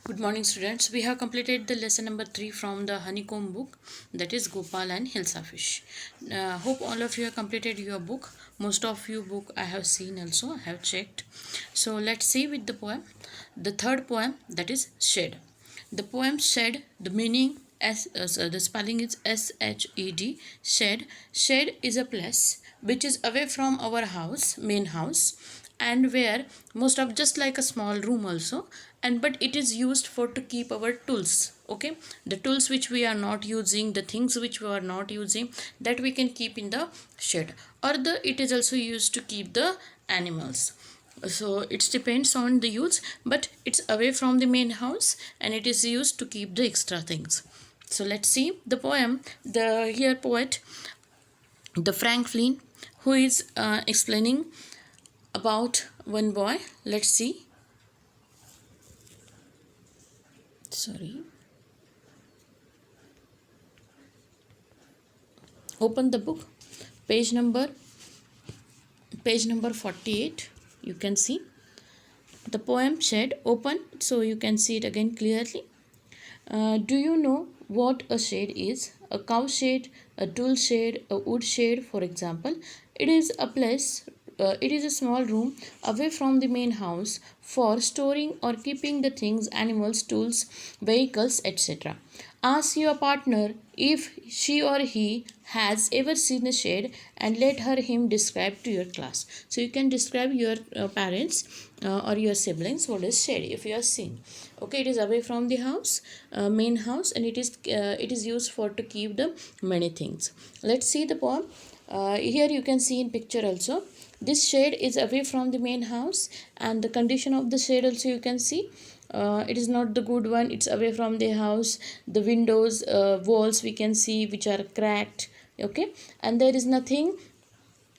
Good morning, students. We have completed the lesson number 3 from the honeycomb book, that is Gopal and Hilsa Fish. Hope all of you have completed your book. Most of you book I have seen also, I have checked. So let's see with the poem. The third poem, that is Shed. The poem Shed, the meaning the spelling is SHED. Shed. Shed is a place which is away from our house, main house, and where most of just like a small room also, and but it is used for to keep our tools. Okay, the tools which we are not using, the things which we are not using, that we can keep in the shed, or the it is also used to keep the animals. So it depends on the use, but it's away from the main house and it is used to keep the extra things. So let's see the poem. The here poet, the Frank Flynn, who is explaining about one boy. Let's see. Sorry. Open the book. Page number 48. You can see the poem Shed. Open so you can see it again clearly. Do you know what a shed is? A cow shed, a tool shed, a wood shed, for example. It is a place, it is a small room away from the main house for storing or keeping the things, animals, tools, vehicles, etc. Ask your partner if she or he has ever seen a shed and let her him describe to your class. So you can describe your parents or your siblings what is shed if you are seen. Okay, it is away from the house, main house, and it is used for to keep the many things. Let's see the poem. Here you can see in picture also. This shed is away from the main house, and the condition of the shed also you can see. It is not the good one. It's away from the house. The windows, walls we can see which are cracked. Okay, and there is nothing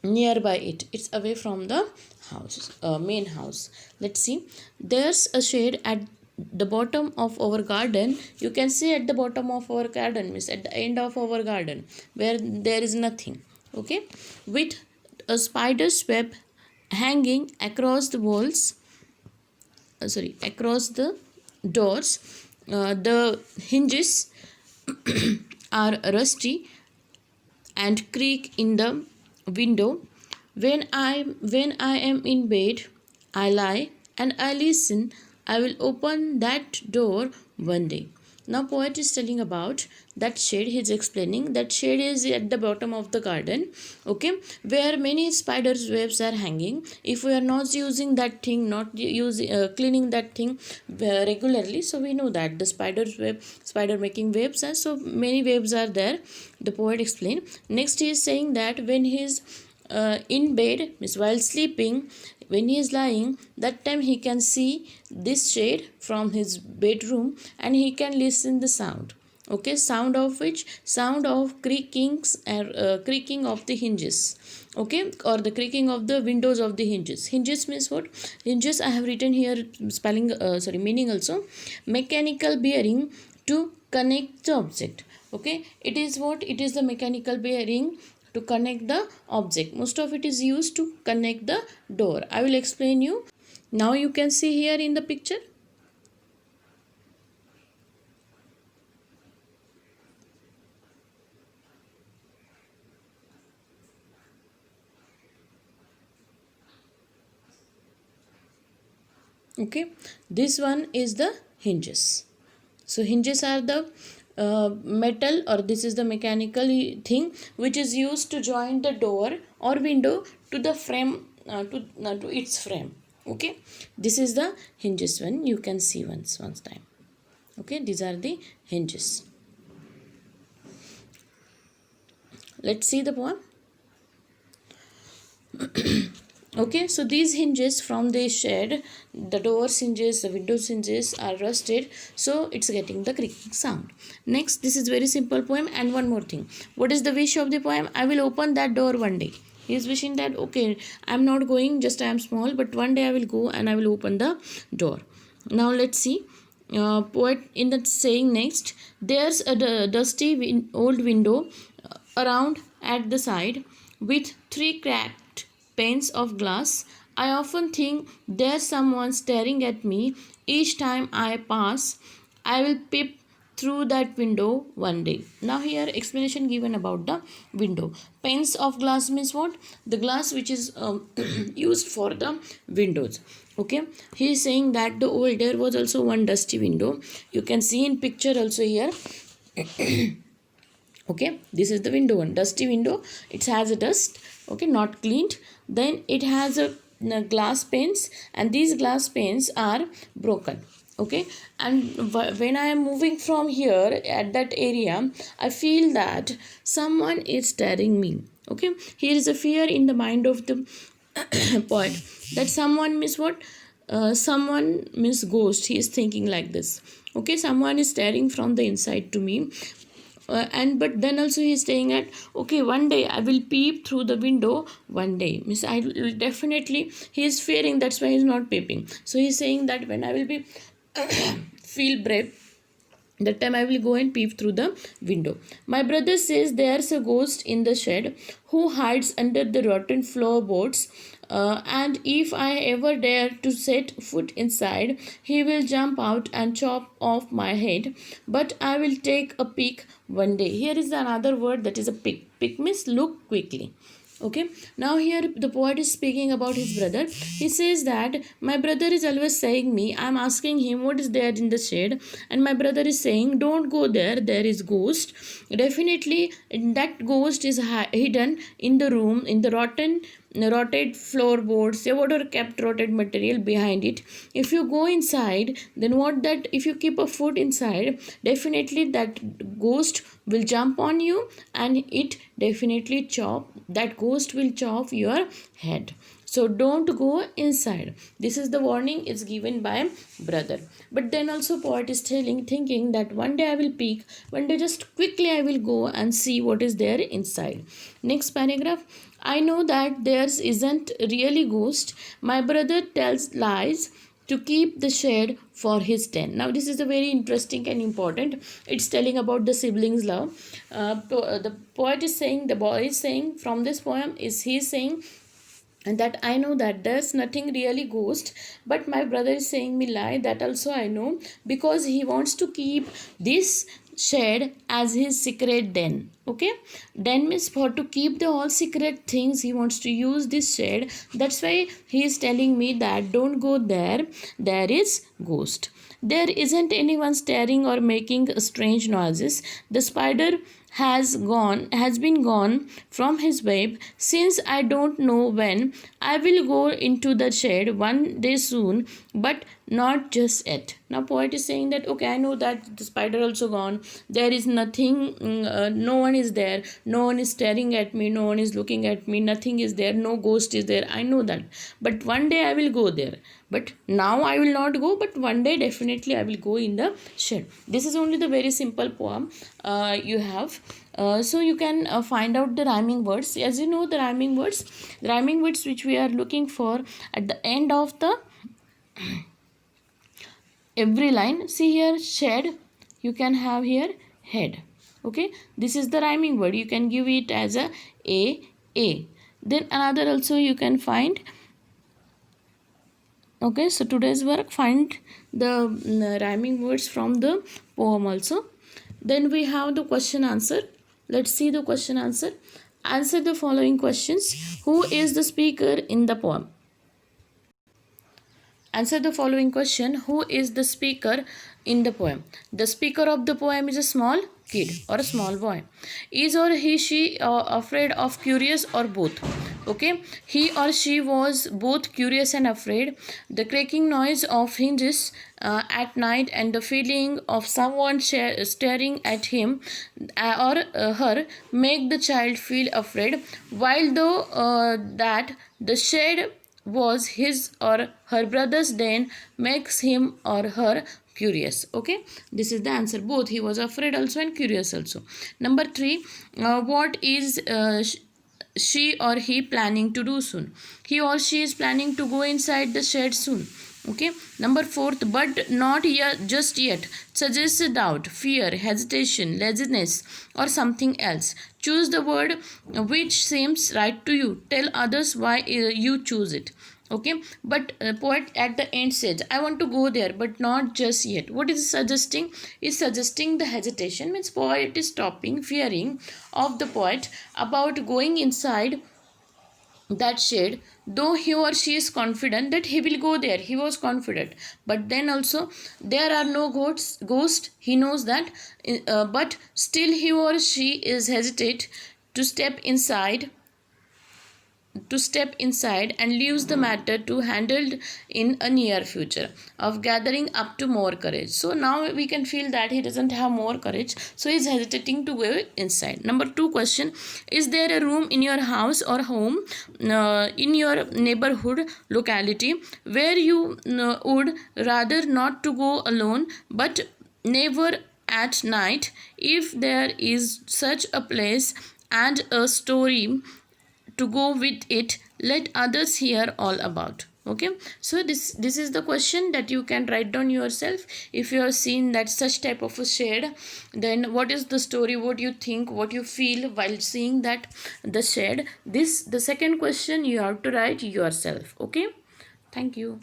nearby it. It's away from the house, main house. Let's see. There's a shade at the bottom of our garden. You can see at the bottom of our garden, means at the end of our garden where there is nothing. Okay, with a spider's web hanging across the walls, across the doors. The hinges are rusty and creak in the window. When I am in bed, I lie and I listen. I will open that door one day. Now poet is telling about that shade. He is explaining that shade is at the bottom of the garden, okay, where many spiders webs are hanging. If we are not using that thing, not using cleaning that thing regularly, so we know that the spider making webs, and so many webs are there. The poet explained. Next he is saying that when he is in bed, means while sleeping, when he is lying, that time he can see this shade from his bedroom and he can listen the sound. Okay, sound of which? Sound of creaking of the hinges. Okay, or the creaking of the windows of the hinges. Hinges means what? Hinges I have written here spelling meaning also. Mechanical bearing to connect the object. Okay, it is what? It is the mechanical bearing to connect the object. Most of it is used to connect the door. I will explain you. Now you can see here in the picture. Okay, this one is the hinges. So hinges are the metal, or this is the mechanical thing which is used to join the door or window to the frame, to its frame. Okay, this is the hinges one. You can see once time. Okay, these are the hinges. Let's see the poem. Okay, so these hinges from the shed, the doors hinges, the windows hinges are rusted, so it's getting the creaking sound. Next, this is very simple poem. And one more thing, what is the wish of the poem? I will open that door one day. He is wishing that, okay, I'm not going, just I am small, but one day I will go and I will open the door. Now let's see. Poet in that saying next, there's a dusty old window around at the side with 3 cracked panes of glass. I often think there's someone staring at me Each time I pass, I will peep through that window one day. Now here explanation given about the window. Panes of glass means what? The glass which is used for the windows. Okay, he is saying that the old there was also one dusty window. You can see in picture also here. Okay, this is the window, one dusty window. It has a dust, okay, not cleaned. Then it has a glass panes, and these glass panes are broken. Okay, and when I am moving from here at that area, I feel that someone is staring me. Okay, here is a fear in the mind of the poet, that someone means what? Someone means ghost. He is thinking like this. Okay, someone is staring from the inside to me. And but then also he is saying that okay, one day I will peep through the window. One day means I will definitely, he is fearing, that's why he is not peeping. So he is saying that when I will be feel brave, that time I will go and peep through the window. My brother says there's a ghost in the shed who hides under the rotten floorboards, and if I ever dare to set foot inside, he will jump out and chop off my head. But I will take a peek one day. Here is another word, that is a peek. Peek means look quickly. Okay, now here the poet is speaking about his brother. He says that my brother is always saying me, I'm asking him what is there in the shade, and my brother is saying don't go there, there is ghost. Definitely that ghost is hidden in the room, in the rotted floorboards, whatever kept rotted material behind it. If you go inside, then what, that if you keep a foot inside, definitely that ghost will jump on you, and it definitely chop, that ghost will chop your head. So don't go inside. This is the warning is given by brother. But then also poet is thinking that one day I will peek, one day just quickly I will go and see what is there inside. Next paragraph. I know that there isn't really ghost. My brother tells lies to keep the shed for his den. Now this is a very interesting and important. It's telling about the siblings love. The poet is saying, the boy is saying from this poem, is he saying, and that I know that there's nothing really ghost, but my brother is saying me lie, that also I know, because he wants to keep this shed as his secret den. Okay, den means for to keep the all secret things, he wants to use this shed. That's why he is telling me that don't go there, there is ghost. There isn't anyone staring or making strange noises. The spider has been gone from his web since I don't know when. I will go into the shed one day soon, but not just yet. Now poet is saying that okay, I know that the spider also gone, there is nothing, no one is there, no one is staring at me, no one is looking at me, nothing is there, no ghost is there, I know that, but one day I will go there, but now I will not go, but one day definitely I will go in the shed. This is only the very simple poem you have. So you can find out the rhyming words. As you know, the rhyming words which we are looking for at the end of the every line. See here, shed, you can have here head. Okay, this is the rhyming word, you can give it as a. Then another also you can find. Okay, so today's work, find the rhyming words from the poem also. Then we have the question answer. Let's see the question answer. Answer the following questions. Who is the speaker in the poem? Answer the following question. Who is the speaker in the poem? The speaker of the poem is a small kid or a small boy. Is or he, she afraid of, curious, or both? Okay, he or she was both curious and afraid. The cracking noise of hinges at night and the feeling of someone staring at him or her make the child feel afraid, while though that the shed was his or her brother's den makes him or her curious. Okay, this is the answer. Both, he was afraid also and curious also. Number 3, what is she or he planning to do soon? He or she is planning to go inside the shed soon. Okay, number 4, but not yet, just yet, suggests a doubt, fear, hesitation, laziness, or something else. Choose the word which seems right to you. Tell others why you choose it. Okay, but poet at the end says, I want to go there but not just yet. What is suggesting? Is suggesting the hesitation, means poet is stopping, fearing of the poet about going inside that shade, though he or she is confident that he will go there. He was confident, but then also there are no ghosts, he knows that, but still he or she is hesitate to step inside and leaves the matter to handled in a near future of gathering up to more courage. So now we can feel that he doesn't have more courage, so he's hesitating to go inside. Number 2 question: is there a room in your house or home, in your neighborhood locality, where you would rather not to go alone, but never at night? If there is such a place and a story to go with it, let others hear all about. Okay, so this is the question that you can write down yourself. If you have seen that such type of a shade, then what is the story, what you think, what you feel while seeing that the shade? This, the second question, you have to write yourself. Okay, thank you.